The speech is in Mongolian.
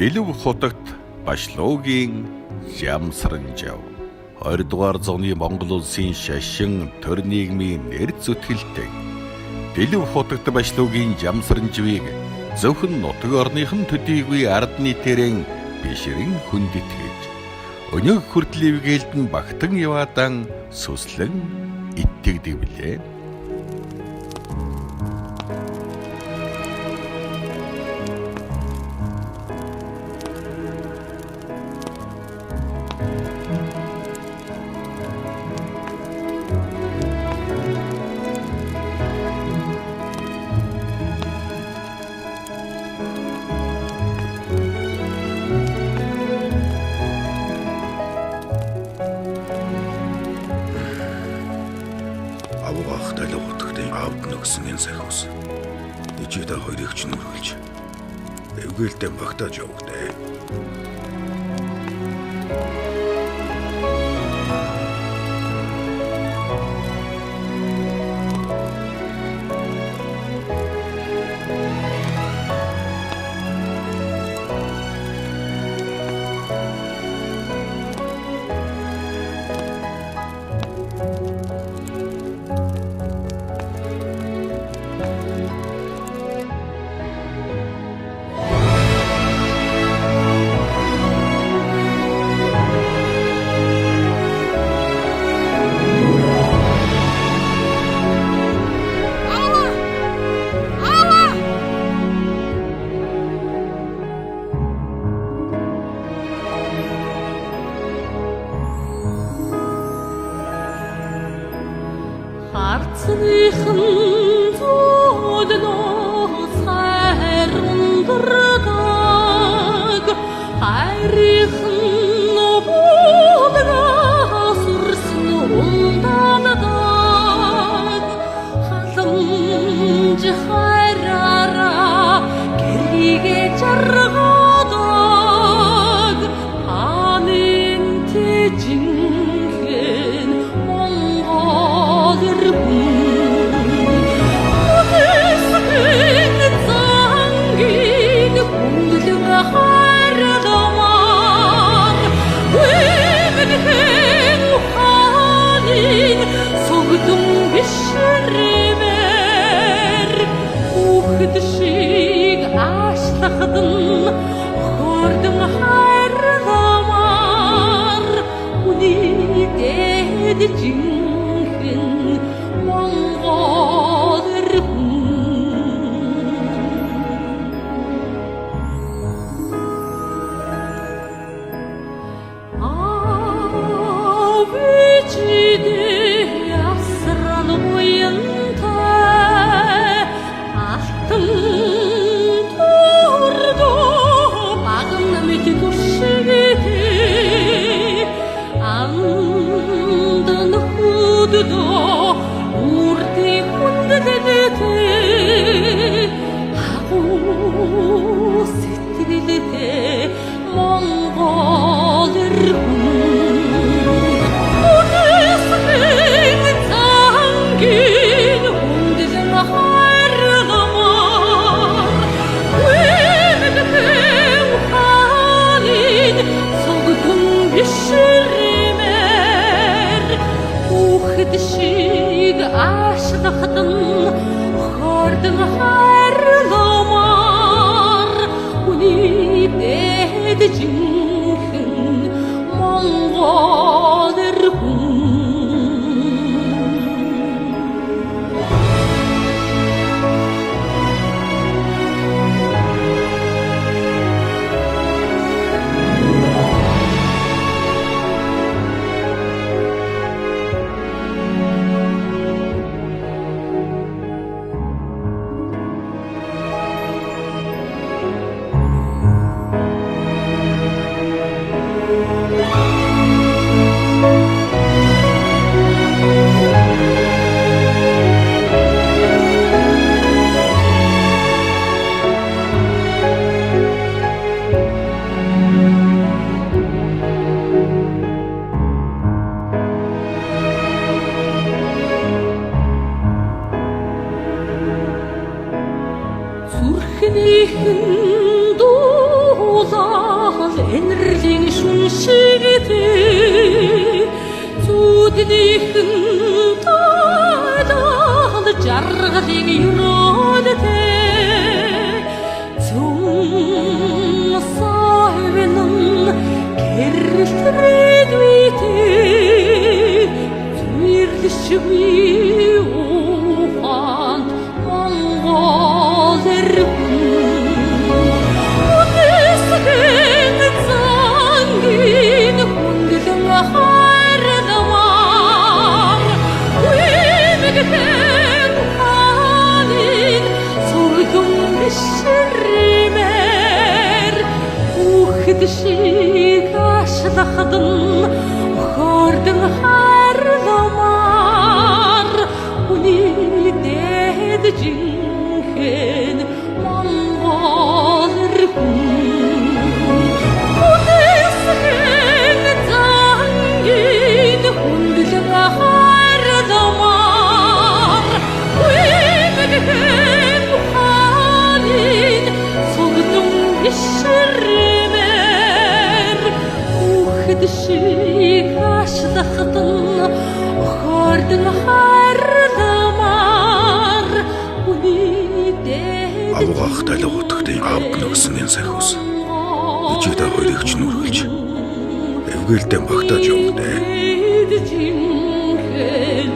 Дэлгэв хотогт Башлуугийн Ямсаранжав 20 дугаар зууны Монгол улсын шашин төр нийгмийн нэр зүтгэлтэй Дэлгэв хотогт Башлуугийн Ямсаранжавыг зөвхөн нутаг орныхан төдийгүй ард нийтээрэн бишрэн хүндэтгэж өнөөх хүртэл эвгээлдэн багтан яваадан сүслэн итгэдэг билээ. Авгаах далив хотогтын аавд нөгсөн энэ сахиус. Ичээд хоёрыг ч нүргэлж. Эвгээлдээ багтааж явагдаа. Харцныхан зоднос хайрындардаг хайрын бодгас үрсэн улданадаг халамж хайрара гэргээ жаргадаг анын тэжинхэн Монгол Хордон хайрламар үнийгээд жинхэн Монгол авичидэ асран уянтай алтан Андан худдо урти хүндэдэтэ хагу сэтгэлдэ Монгол үнэсгэн цангийн хүндэдэн хайрламар үедэхэн ухаалын цогтон бишрэмэр ухд шиг ашдахтан хордон хайрламар үнийдэд жинхэн Монгол узал энерлийн шүншигтэй зүуднийхэн таалал жаргалыг юродтэй цум сайвэн гэрэлтрээд үйтэй зүирлшгүй ухаан Монгол эргэн үнэсгэн цангин хүндлэн хайрламар үемэгхэн хаалин сурган бишрэмэр үхэд шиг ашлахдан хордон хайрламар үний дээд жинхэн Монгол эргэн үнэсгэн цангин хүндлэн хайрламар үемэгхэн хаалин сурган бишрэмэр үхэд шиг ашлахдан хордон хайрламар үний дээд Авгаах талгуудахтай авг нөхсөн энэ сахиус. Өчигдөр та хоёрыг ч нүргэлж эвгээлдээ багтааж явах дээ. дээд жинхэн